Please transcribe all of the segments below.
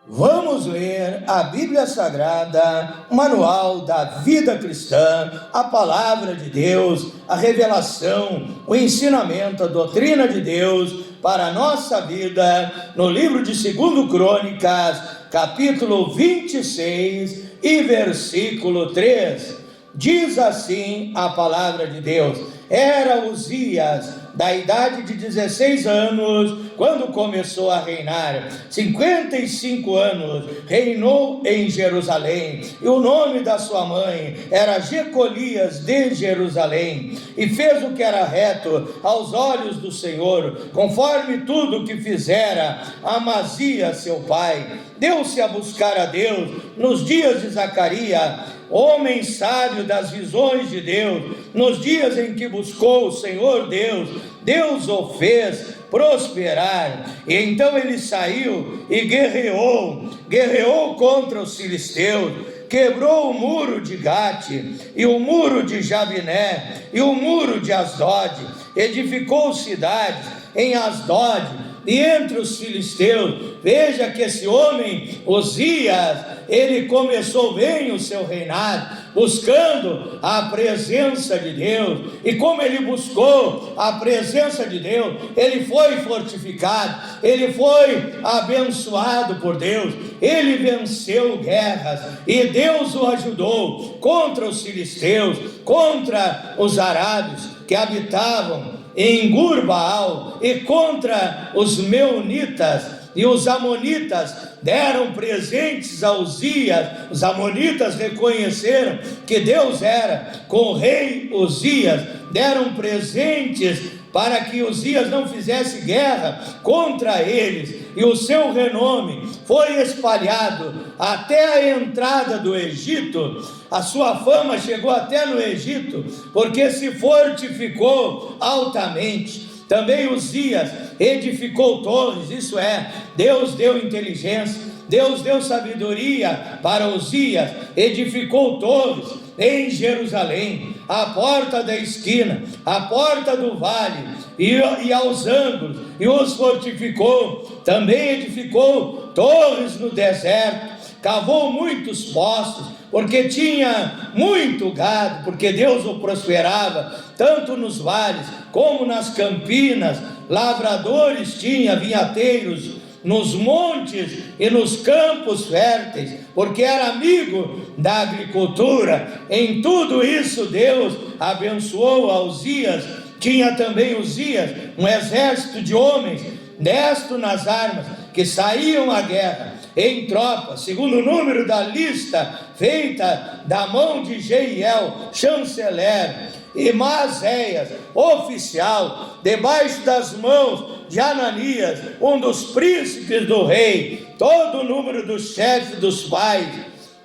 Vamos ler a Bíblia Sagrada, o manual da vida cristã, a palavra de Deus, a revelação, o ensinamento, a doutrina de Deus para a nossa vida, no livro de 2 Crônicas, capítulo 26 e versículo 3. Diz assim a palavra de Deus: era Uzias da idade de 16 anos, quando começou a reinar. 55 anos reinou em Jerusalém, e o nome da sua mãe era Jecolias de Jerusalém, e fez o que era reto aos olhos do Senhor, conforme tudo que fizera Amazias seu pai. Deu-se a buscar a Deus nos dias de Zacarias, homem sábio das visões de Deus. Nos dias em que buscou o Senhor Deus, Deus o fez prosperar. E então ele saiu e guerreou contra os filisteus, quebrou o muro de Gate, e o muro de Jabiné, e o muro de Asdod, edificou cidades em Asdod e entre os filisteus. Veja que esse homem, Uzias, ele começou bem o seu reinado, buscando a presença de Deus, e como ele buscou a presença de Deus, ele foi fortificado, ele foi abençoado por Deus, ele venceu guerras, e Deus o ajudou contra os filisteus, contra os arábios que habitavam em Gur-Baal, e contra os meunitas. E os amonitas deram presentes a Uzias. Os amonitas reconheceram que Deus era com o rei Uzias, deram presentes para que Uzias não fizesse guerra contra eles, e o seu renome foi espalhado até a entrada do Egito. A sua fama chegou até no Egito, porque se fortificou altamente. Também Uzias edificou torres, isso é, Deus deu inteligência, Deus deu sabedoria para Uzias, edificou torres em Jerusalém, a porta da esquina, a porta do vale e aos ângulos, e os fortificou. Também edificou torres no deserto, cavou muitos poços, porque tinha muito gado, porque Deus o prosperava, tanto nos vales como nas campinas. Lavradores tinha, vinhateiros nos montes e nos campos férteis, porque era amigo da agricultura. Em tudo isso Deus abençoou a Uzias. Tinha também Uzias um exército de homens destos nas armas, que saíam à guerra em tropas, segundo o número da lista feita da mão de Jeiel, chanceler, e Maazéias, oficial, debaixo das mãos de Ananias, um dos príncipes do rei. Todo o número dos chefes dos pais,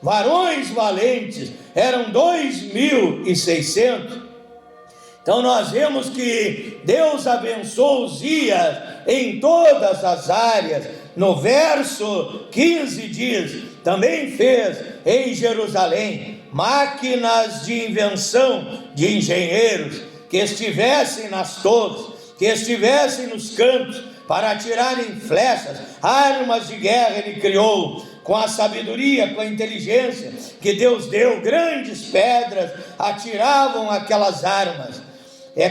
varões valentes, eram 2.600. Então nós vemos que Deus abençoou Uzias em todas as áreas. No verso 15 diz: também fez em Jerusalém máquinas de invenção de engenheiros, que estivessem nas torres, que estivessem nos campos, para atirarem flechas, armas de guerra ele criou. Com a sabedoria, com a inteligência que Deus deu, grandes pedras atiravam aquelas armas,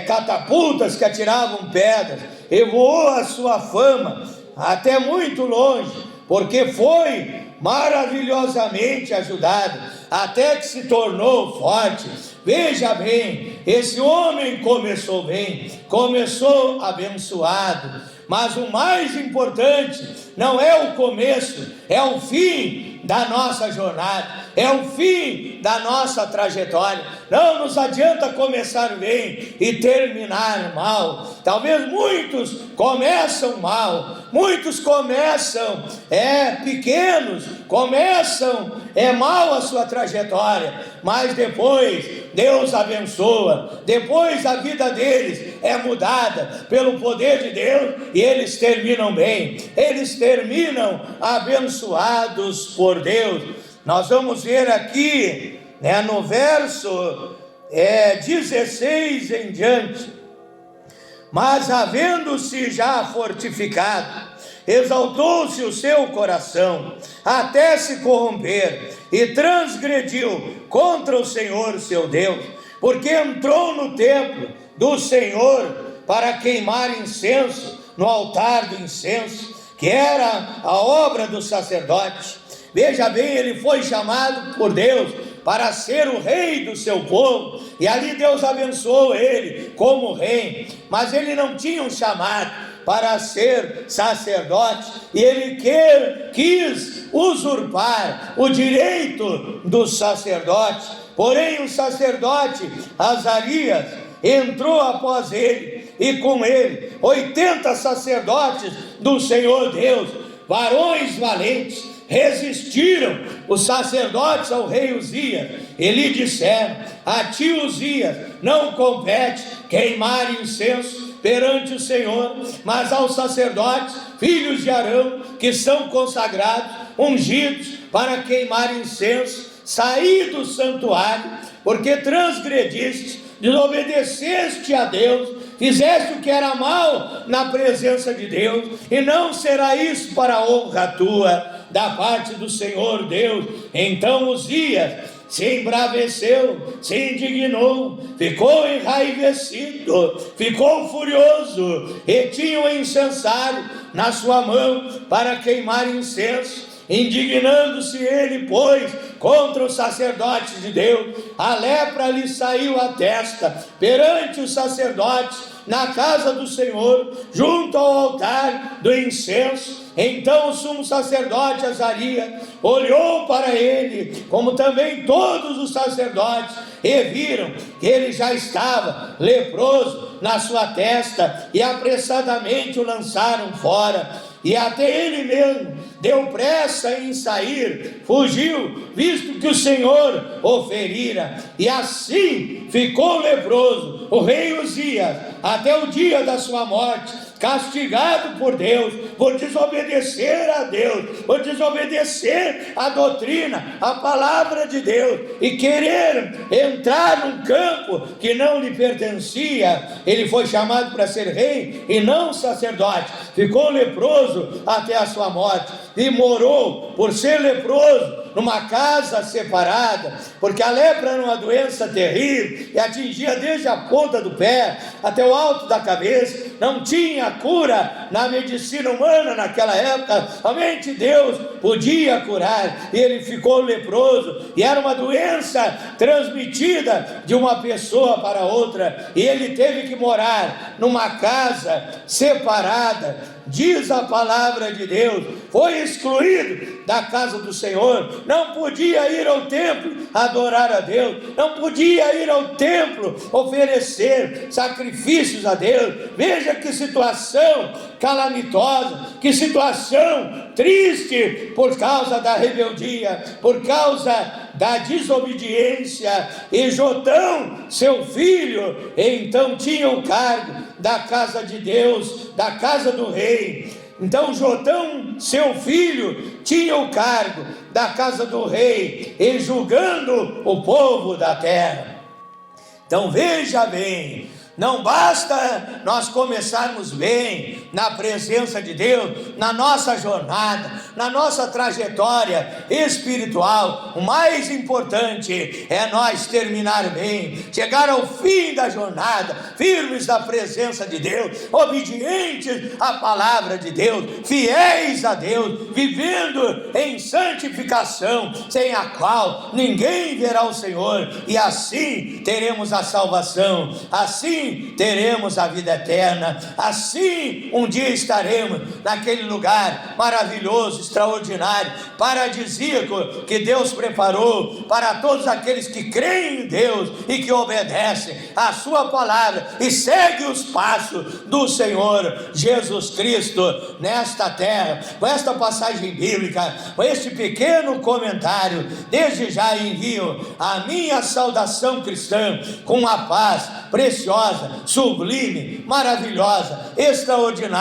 catapultas que atiravam pedras, e voou a sua fama até muito longe, porque foi maravilhosamente ajudado, até que se tornou forte. Veja bem, esse homem começou bem, começou abençoado, mas o mais importante não é o começo, é o fim da nossa jornada, é o fim da nossa trajetória. Não nos adianta começar bem e terminar mal. Talvez muitos começam mal, muitos começam pequenos, começam mal a sua trajetória, mas depois Deus abençoa, depois a vida deles é mudada pelo poder de Deus, e eles terminam bem, eles terminam abençoados por Deus. Nós vamos ver aqui, no verso 16 em diante: mas havendo-se já fortificado exaltou-se o seu coração, até se corromper, e transgrediu contra o Senhor seu Deus, porque entrou no templo do Senhor para queimar incenso no altar do incenso, que era a obra do sacerdote. Veja bem, ele foi chamado por Deus para ser o rei do seu povo, e ali Deus abençoou ele como rei, mas ele não tinha um chamado para ser sacerdote, e ele quis usurpar o direito do sacerdote. Porém o sacerdote Azarias entrou após ele, e com ele 80 sacerdotes do Senhor Deus, varões valentes, resistiram os sacerdotes ao rei Uzias, e lhe disseram: a ti, Uzias, não compete queimar incenso perante o Senhor, mas aos sacerdotes, filhos de Arão, que são consagrados, ungidos para queimar incenso, saí do santuário, porque transgrediste, desobedeceste a Deus, fizeste o que era mal na presença de Deus, e não será isso para a honra tua da parte do Senhor Deus. Então Uzias se embraveceu, se indignou, ficou enraivecido, ficou furioso, e tinha um incensário na sua mão para queimar incenso. Indignando-se ele, pois, contra os sacerdotes de Deus, a lepra lhe saiu à testa perante os sacerdotes na casa do Senhor, junto ao altar do incenso. Então o sumo sacerdote Azarias olhou para ele, como também todos os sacerdotes, e viram que ele já estava leproso na sua testa, e apressadamente o lançaram fora. E até ele mesmo deu pressa em sair, fugiu, visto que o Senhor o ferira. E assim ficou leproso o rei Uzias até o dia da sua morte, castigado por Deus, por desobedecer a Deus, por desobedecer a doutrina, a palavra de Deus, e querer entrar num campo que não lhe pertencia. Ele foi chamado para ser rei e não sacerdote, ficou leproso até a sua morte, e morou, por ser leproso, numa casa separada, porque a lepra era uma doença terrível, e atingia desde a ponta do pé até o alto da cabeça. Não tinha cura na medicina humana naquela época, somente Deus podia curar, e ele ficou leproso, e era uma doença transmitida de uma pessoa para outra, e ele teve que morar numa casa separada. Diz a palavra de Deus, foi excluído da casa do Senhor, não podia ir ao templo adorar a Deus, não podia ir ao templo oferecer sacrifícios a Deus. Veja que situação calamitosa, que situação triste, por causa da rebeldia, por causa da desobediência. E Jotão, seu filho, então tinha o cargo da casa de Deus, da casa do rei. Então Jotão, seu filho, tinha o cargo da casa do rei, e julgando o povo da terra. Então veja bem, não basta nós começarmos bem na presença de Deus, na nossa jornada, na nossa trajetória espiritual. O mais importante é nós terminar bem, chegar ao fim da jornada, firmes na presença de Deus, obedientes à palavra de Deus, fiéis a Deus, vivendo em santificação, sem a qual ninguém verá o Senhor, e assim teremos a salvação, assim teremos a vida eterna, assim um dia estaremos naquele lugar maravilhoso, extraordinário, paradisíaco, que Deus preparou para todos aqueles que creem em Deus e que obedecem a sua palavra e seguem os passos do Senhor Jesus Cristo nesta terra. Com esta passagem bíblica, com este pequeno comentário, desde já envio a minha saudação cristã com a paz preciosa, sublime, maravilhosa, extraordinária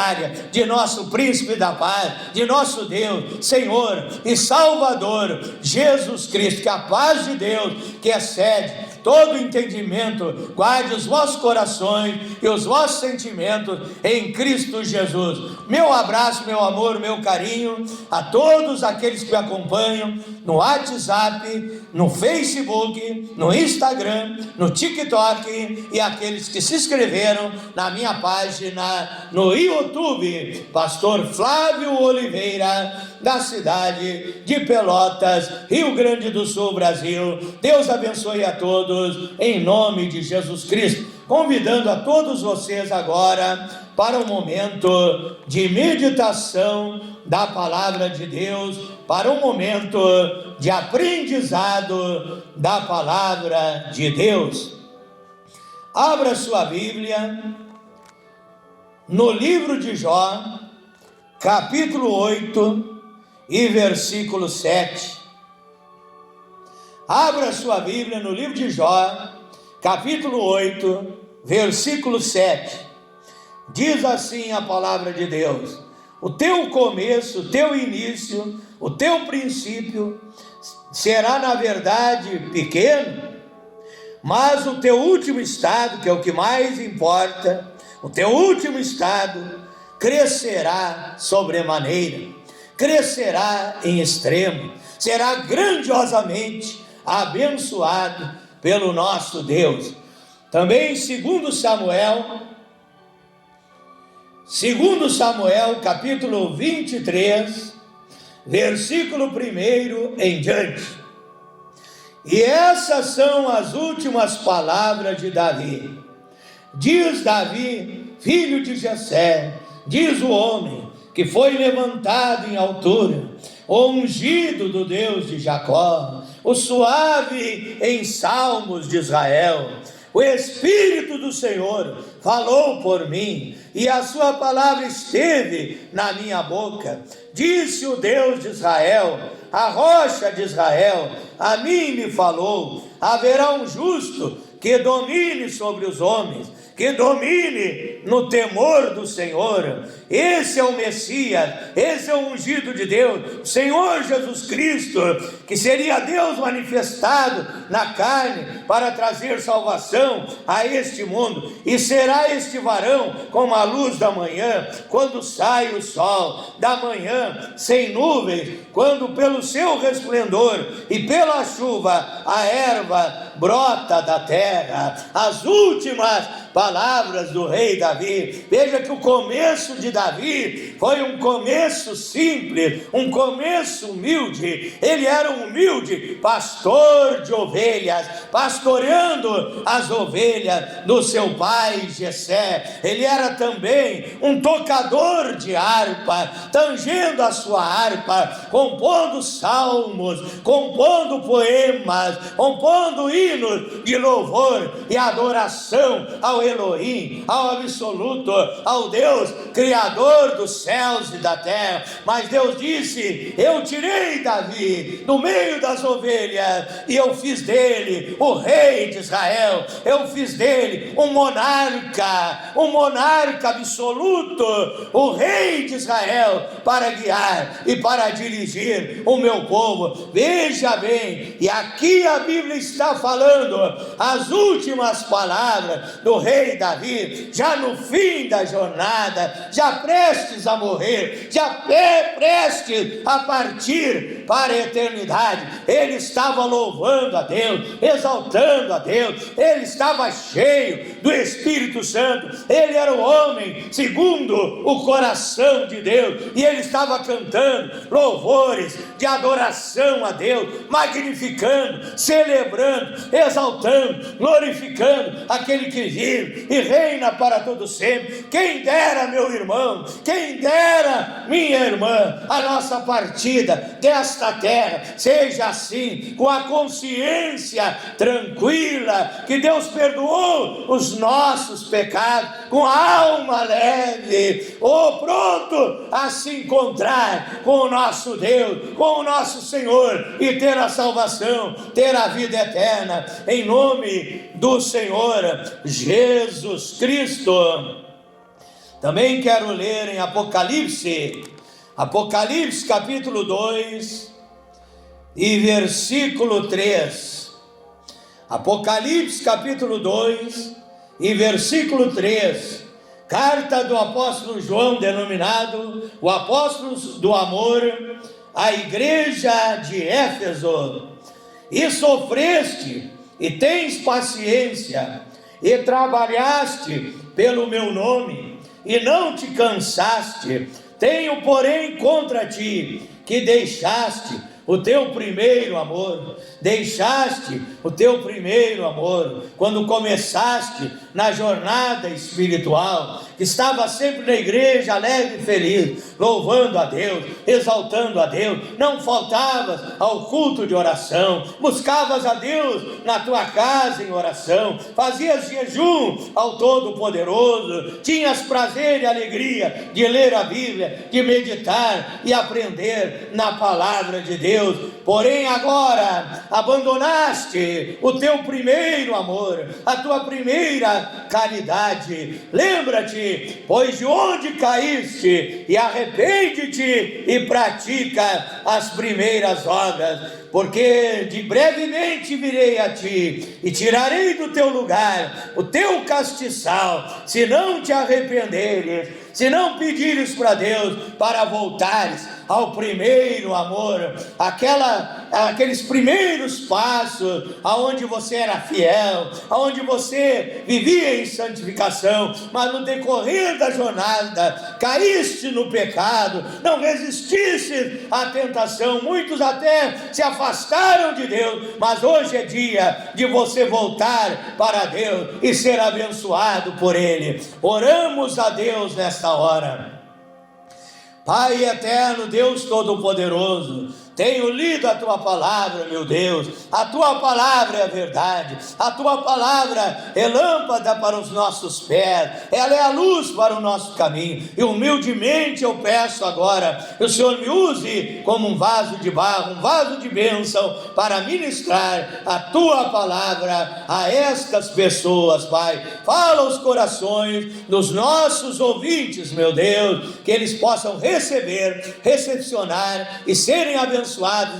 de nosso príncipe da paz, de nosso Deus, Senhor e Salvador Jesus Cristo. Que a paz de Deus, que excede todo entendimento, guarde os vossos corações e os vossos sentimentos em Cristo Jesus. Meu abraço, meu amor, meu carinho a todos aqueles que me acompanham no WhatsApp, no Facebook, no Instagram, no TikTok e aqueles que se inscreveram na minha página no YouTube, Pastor Flávio Oliveira, da cidade de Pelotas, Rio Grande do Sul, Brasil. Deus abençoe a todos, em nome de Jesus Cristo. Convidando a todos vocês agora para um momento de meditação da palavra de Deus, para um momento de aprendizado da palavra de Deus. Abra sua Bíblia no livro de Jó, capítulo 8 e versículo 7. Abra sua Bíblia no livro de Jó, capítulo 8, versículo 7. Diz assim a palavra de Deus: o teu começo, o teu início, o teu princípio será na verdade pequeno, mas o teu último estado, que é o que mais importa, o teu último estado crescerá sobremaneira, crescerá em extremo, será grandiosamente abençoado pelo nosso Deus. Também segundo Samuel, capítulo 23, versículo 1 em diante. E essas são as últimas palavras de Davi. Diz Davi, filho de Jessé, diz o homem que foi levantado em altura, o ungido do Deus de Jacó, o suave em salmos de Israel. O Espírito do Senhor falou por mim, e a sua palavra esteve na minha boca. Disse o Deus de Israel, a rocha de Israel, a mim me falou: haverá um justo que domine sobre os homens, que domine no temor do Senhor. Esse é o Messias, esse é o ungido de Deus, o Senhor Jesus Cristo, que seria Deus manifestado na carne para trazer salvação a este mundo. E será este varão como a luz da manhã, quando sai o sol, da manhã sem nuvens, quando pelo seu resplendor e pela chuva a erva brota da terra. As últimas palavras do rei Davi. Veja que o começo de Davi foi um começo simples, um começo humilde. Ele era um humilde pastor de ovelhas, pastoreando as ovelhas do seu pai Jessé. Ele era também um tocador de harpa, tangendo a sua harpa, compondo salmos, compondo poemas, compondo hinos de louvor e adoração ao Elohim, ao absoluto, ao Deus criador dos céus e da terra. Mas Deus disse: eu tirei Davi do meio das ovelhas e eu fiz dele o rei de Israel, eu fiz dele um monarca absoluto, o rei de Israel, para guiar e para dirigir o meu povo. Veja bem, e aqui a Bíblia está falando as últimas palavras do rei Davi, já no fim da jornada, já prestes a morrer, já prestes a partir para a eternidade. Ele estava louvando a Deus, exaltando a Deus, ele estava cheio do Espírito Santo, ele era o homem segundo o coração de Deus, e ele estava cantando louvores de adoração a Deus, magnificando, celebrando, exaltando, glorificando aquele que vive e reina para todo sempre. Quem dera, meu irmão, quem dera, minha irmã, a nossa partida desta terra seja assim, com a consciência tranquila, que Deus perdoou os nossos pecados, com a alma leve, pronto a se encontrar com o nosso Deus, com o nosso Senhor, e ter a salvação, ter a vida eterna, em nome do Senhor Jesus Cristo. Também quero ler em Apocalipse capítulo 2 e versículo 3. Apocalipse capítulo 2 e versículo 3, carta do apóstolo João, denominado o apóstolo do amor, à igreja de Éfeso. E sofreste, e tens paciência, e trabalhaste pelo meu nome, e não te cansaste. Tenho, porém, contra ti, que deixaste o teu primeiro amor. Deixaste o teu primeiro amor, quando começaste na jornada espiritual, que estava sempre na igreja, alegre e feliz, louvando a Deus, exaltando a Deus, não faltavas ao culto de oração, buscavas a Deus na tua casa em oração, fazias jejum ao Todo-Poderoso, tinhas prazer e alegria de ler a Bíblia, de meditar e aprender na palavra de Deus. Porém agora abandonaste o teu primeiro amor, a tua primeira caridade. Lembra-te, pois, de onde caíste, e arrepende-te e pratica as primeiras obras, porque de brevemente virei a ti e tirarei do teu lugar o teu castiçal, se não te arrependeres, se não pedires para Deus para voltares ao primeiro amor, aqueles primeiros passos, aonde você era fiel, aonde você vivia em santificação, mas no decorrer da jornada caíste no pecado, não resististe à tentação, muitos até se afastaram de Deus, mas hoje é dia de você voltar para Deus e ser abençoado por Ele. Oramos a Deus nesta hora. Pai eterno, Deus Todo-Poderoso, tenho lido a tua palavra, meu Deus. A tua palavra é a verdade, a tua palavra é lâmpada para os nossos pés, ela é a luz para o nosso caminho. E humildemente eu peço agora que o Senhor me use como um vaso de barro, um vaso de bênção, para ministrar a tua palavra a estas pessoas, Pai. Fala aos corações dos nossos ouvintes, meu Deus, que eles possam receber, recepcionar e serem abençoados,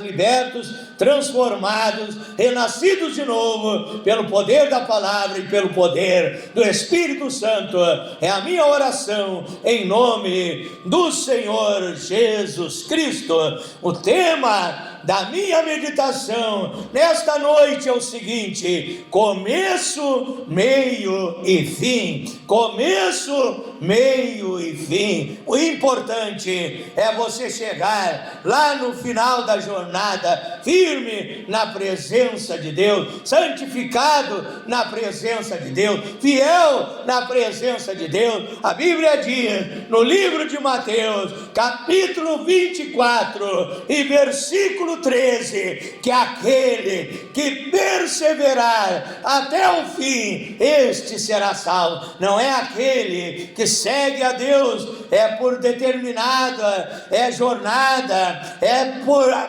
libertos, transformados, renascidos de novo, pelo poder da palavra e pelo poder do Espírito Santo. É a minha oração em nome do Senhor Jesus Cristo. O tema da minha meditação nesta noite é o seguinte: começo, meio e fim. Começo, meio e fim. O importante é você chegar lá no final da jornada, firme na presença de Deus, santificado na presença de Deus, fiel na presença de Deus. A Bíblia diz no livro de Mateus, capítulo 24 e versículo 13, que aquele que perseverar até o fim, este será salvo. Não é aquele que segue a Deus por determinada jornada,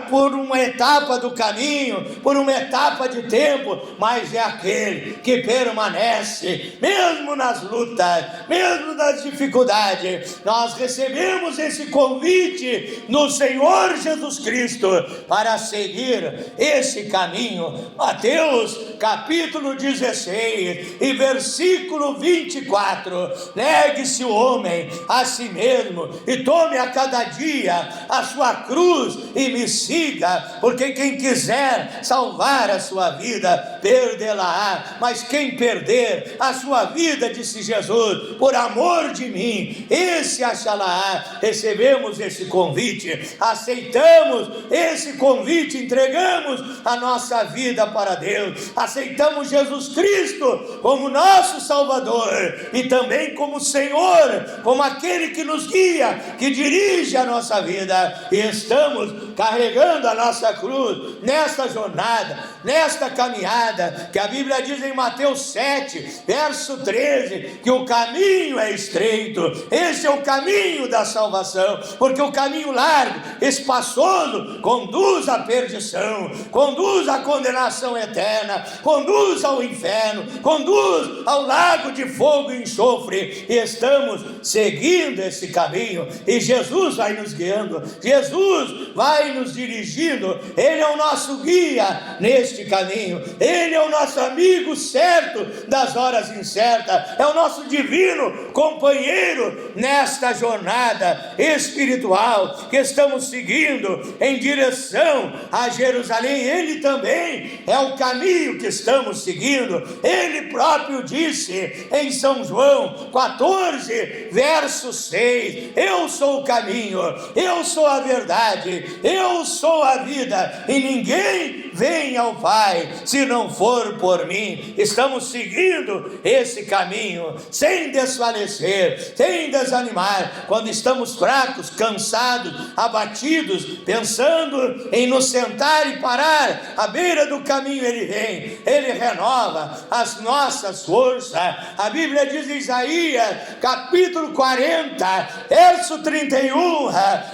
por uma etapa do caminho, por uma etapa de tempo, mas é aquele que permanece, mesmo nas lutas, mesmo nas dificuldades. Nós recebemos esse convite no Senhor Jesus Cristo para seguir esse caminho. Mateus capítulo 16 e versículo 24: negue-se o homem a si mesmo e tome a cada dia a sua cruz e me siga, porque quem quiser salvar a sua vida, perdê-la-á, mas quem perder a sua vida, disse Jesus, por amor de mim, esse achará. Recebemos esse convite, aceitamos esse convite, entregamos a nossa vida para Deus, aceitamos Jesus Cristo como nosso Salvador e também como Senhor, como aquele que nos guia, que dirige a nossa vida, e estamos carregando a nossa cruz nesta jornada, nesta caminhada, que a Bíblia diz em Mateus 7, verso 13, que o caminho é estreito. Esse é o caminho da salvação, porque o caminho largo, espaçoso, conduz à perdição, conduz à condenação eterna, conduz ao inferno, conduz ao lago de fogo e enxofre. E estamos seguindo esse caminho, e Jesus vai nos guiando, Jesus vai vai nos dirigindo, Ele é o nosso guia neste caminho, Ele é o nosso amigo certo das horas incertas, é o nosso divino companheiro nesta jornada espiritual que estamos seguindo em direção a Jerusalém. Ele também é o caminho que estamos seguindo. Ele próprio disse em São João 14, verso 6, eu sou o caminho, eu sou a verdade, eu sou a vida, e ninguém vem ao Pai se não for por mim. Estamos seguindo esse caminho sem desfalecer, sem desanimar. Quando estamos fracos, cansados, abatidos, pensando em nos sentar e parar à beira do caminho, Ele vem, Ele renova as nossas forças. A Bíblia diz em Isaías capítulo 40, verso 31,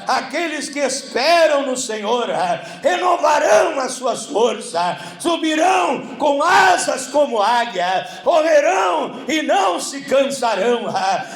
aqueles que esperam no Senhor renovarão as suas forças, subirão com asas como águia, correrão e não se cansarão,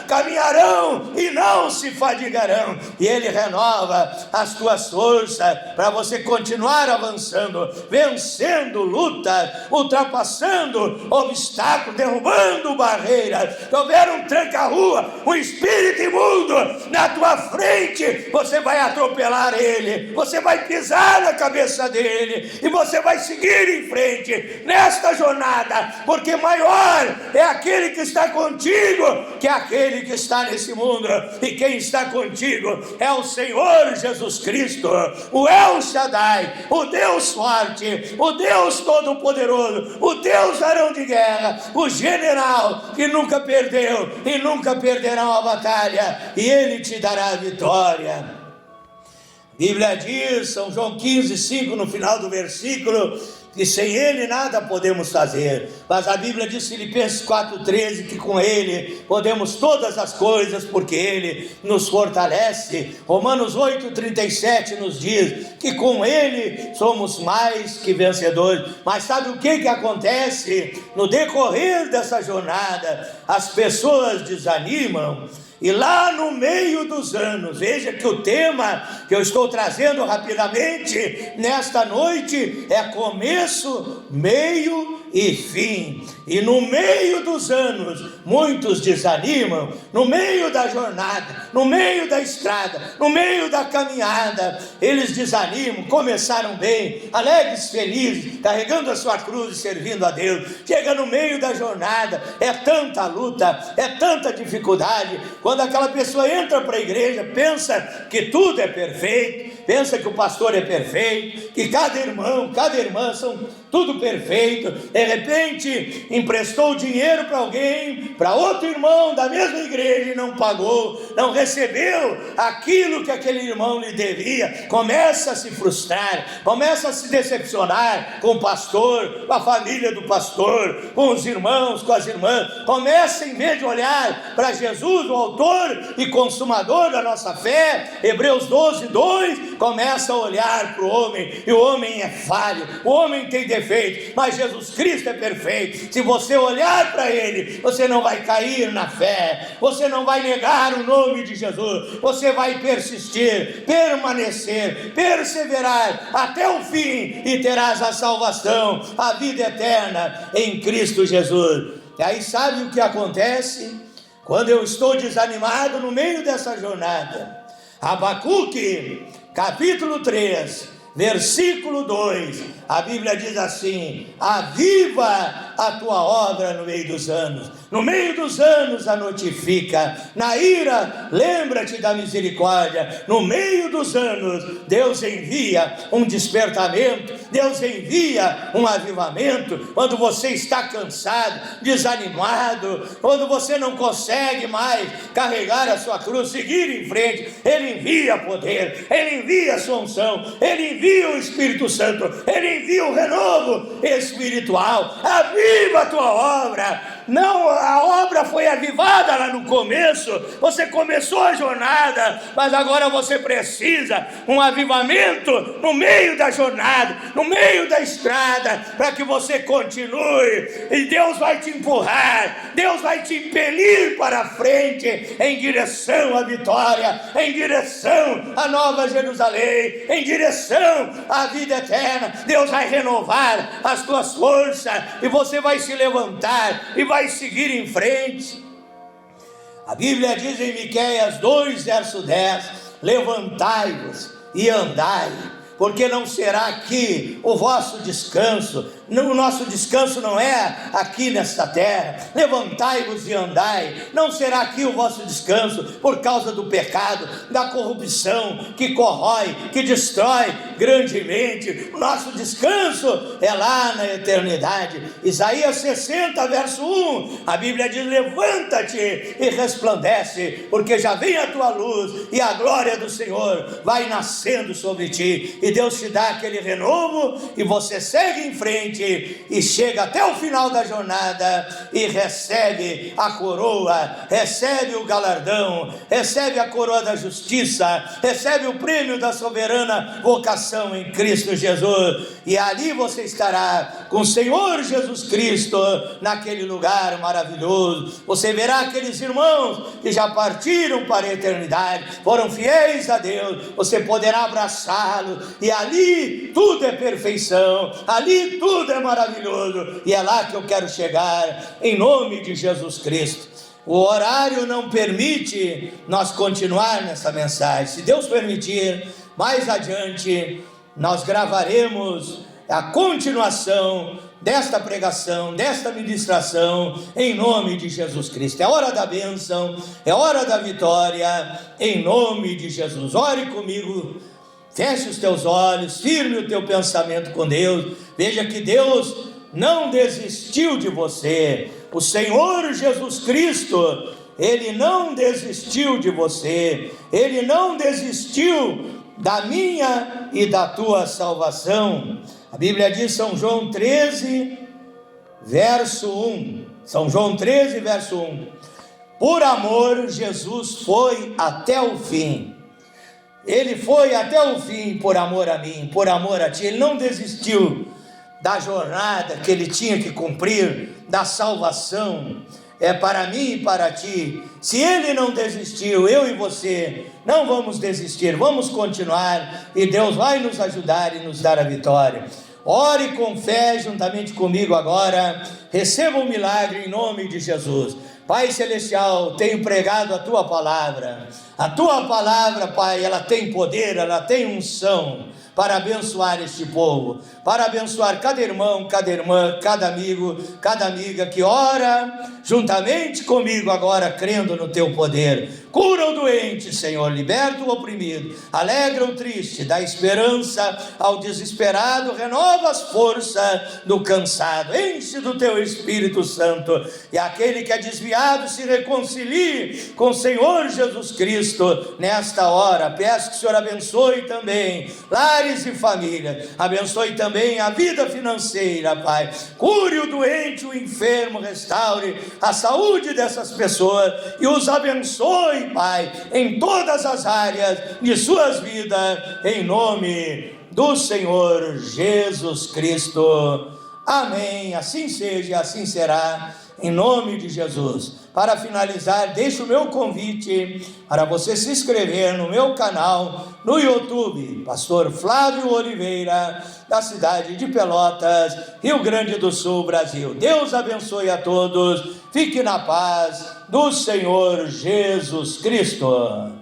caminharão e não se fadigarão. E Ele renova as tuas forças para você continuar avançando, vencendo lutas, ultrapassando obstáculos, derrubando barreiras. Se houver um tranca-rua, um espírito imundo na tua frente, você vai atropelar ele, você vai pisar na cabeça dele e você vai seguir em frente nesta jornada, porque maior é aquele que está contigo que aquele que está nesse mundo. E quem está contigo é o Senhor Jesus Cristo, o El Shaddai, o Deus forte, o Deus todo-poderoso, o Deus Arão de guerra, o general que nunca perdeu e nunca perderá uma batalha, e Ele te dará a vitória. A Bíblia diz, São João 15, 5, no final do versículo, que sem Ele nada podemos fazer. Mas a Bíblia diz, Filipenses 4,13, que com Ele podemos todas as coisas, porque Ele nos fortalece. Romanos 8,37 nos diz que com Ele somos mais que vencedores. Mas sabe o que acontece? No decorrer dessa jornada, as pessoas desanimam. E lá no meio dos anos, veja que o tema que eu estou trazendo rapidamente nesta noite é começo, meio e fim. E no meio dos anos, muitos desanimam, no meio da jornada, no meio da estrada, no meio da caminhada, eles desanimam, começaram bem, alegres, felizes, carregando a sua cruz e servindo a Deus. Chega no meio da jornada, é tanta luta, é tanta dificuldade. Quando aquela pessoa entra para a igreja, pensa que tudo é perfeito, pensa que o pastor é perfeito, que cada irmão, cada irmã são tudo perfeito. De repente emprestou dinheiro para alguém, para outro irmão da mesma igreja, e não pagou, não recebeu aquilo que aquele irmão lhe devia. Começa a se frustrar, começa a se decepcionar com o pastor, com a família do pastor, com os irmãos, com as irmãs. Começa, em vez de olhar para Jesus, o autor e consumador da nossa fé, Hebreus 12, 2, começa a olhar para o homem, e o homem é falho, o homem tem defeito, mas Jesus Cristo é perfeito. Se você olhar para Ele, você não vai cair na fé, você não vai negar o nome de Jesus, você vai persistir, permanecer, perseverar até o fim, e terás a salvação, a vida eterna em Cristo Jesus. E aí sabe o que acontece? Quando eu estou desanimado no meio dessa jornada, Abacuque, capítulo 3, versículo 2, a Bíblia diz assim: aviva a tua obra no meio dos anos, no meio dos anos a notifica, na ira lembra-te da misericórdia. No meio dos anos Deus envia um despertamento, Deus envia um avivamento. Quando você está cansado, desanimado, quando você não consegue mais carregar a sua cruz, seguir em frente, Ele envia poder, Ele envia a sua unção, Ele envia o Espírito Santo, Ele envia o renovo espiritual. Aviva a tua obra Não, a obra foi avivada lá no começo, você começou a jornada, mas agora você precisa um avivamento no meio da jornada, no meio da estrada, para que você continue, e Deus vai te empurrar, Deus vai te impelir para frente, em direção à vitória, em direção à Nova Jerusalém, em direção à vida eterna. Deus vai renovar as tuas forças, e você vai se levantar, e vai seguir em frente. A Bíblia diz em Miqueias 2, verso 10, levantai-vos e andai, porque não será aqui o vosso descanso. O nosso descanso não é aqui nesta terra. Levantai-vos e andai, não será aqui o vosso descanso, por causa do pecado, da corrupção que corrói, que destrói grandemente. O nosso descanso é lá na eternidade. Isaías 60, verso 1, a Bíblia diz: levanta-te e resplandece, porque já vem a tua luz, e a glória do Senhor vai nascendo sobre ti. E Deus te dá aquele renovo, e você segue em frente, e chega até o final da jornada, e recebe a coroa, recebe o galardão, recebe a coroa da justiça, recebe o prêmio da soberana vocação em Cristo Jesus, e ali você estará com o Senhor Jesus Cristo, naquele lugar maravilhoso. Você verá aqueles irmãos que já partiram para a eternidade, foram fiéis a Deus, você poderá abraçá-los, e ali tudo é perfeição, ali tudo é maravilhoso, e é lá que eu quero chegar, em nome de Jesus Cristo. O horário não permite nós continuar nessa mensagem. Se Deus permitir, mais adiante nós gravaremos a continuação desta pregação, desta ministração, em nome de Jesus Cristo. É hora da bênção, é hora da vitória, em nome de Jesus. Ore comigo. Feche os teus olhos, firme o teu pensamento com Deus. Veja que Deus não desistiu de você. O Senhor Jesus Cristo, Ele não desistiu de você. Ele não desistiu da minha e da tua salvação. A Bíblia diz, São João 13, verso 1. São João 13, verso 1. Por amor, Jesus foi até o fim. Ele foi até o fim por amor a mim, por amor a ti. Ele não desistiu da jornada que ele tinha que cumprir, da salvação. É para mim e para ti. Se ele não desistiu, eu e você não vamos desistir, vamos continuar, e Deus vai nos ajudar e nos dar a vitória. Ore com fé juntamente comigo agora. Receba um milagre em nome de Jesus. Pai Celestial, tenho pregado a Tua palavra. A Tua palavra, Pai, ela tem poder, ela tem unção para abençoar este povo, para abençoar cada irmão, cada irmã, cada amigo, cada amiga que ora juntamente comigo agora, crendo no Teu poder. Cura o doente, Senhor, liberta o oprimido, alegra o triste, dá esperança ao desesperado, renova as forças do cansado, enche do Teu Espírito Santo, e aquele que é desviado se reconcilie com o Senhor Jesus Cristo nesta hora. Peço que o Senhor abençoe também lares e famílias, abençoe também a vida financeira, Pai. Cure o doente, o enfermo, restaure a saúde dessas pessoas e os abençoe, Pai, em todas as áreas de suas vidas, em nome do Senhor Jesus Cristo. Amém. Assim seja, assim será, em nome de Jesus. Para finalizar, deixo o meu convite para você se inscrever no meu canal no YouTube, Pastor Flávio Oliveira, da cidade de Pelotas, Rio Grande do Sul, Brasil. Deus abençoe a todos, fique na paz do Senhor Jesus Cristo.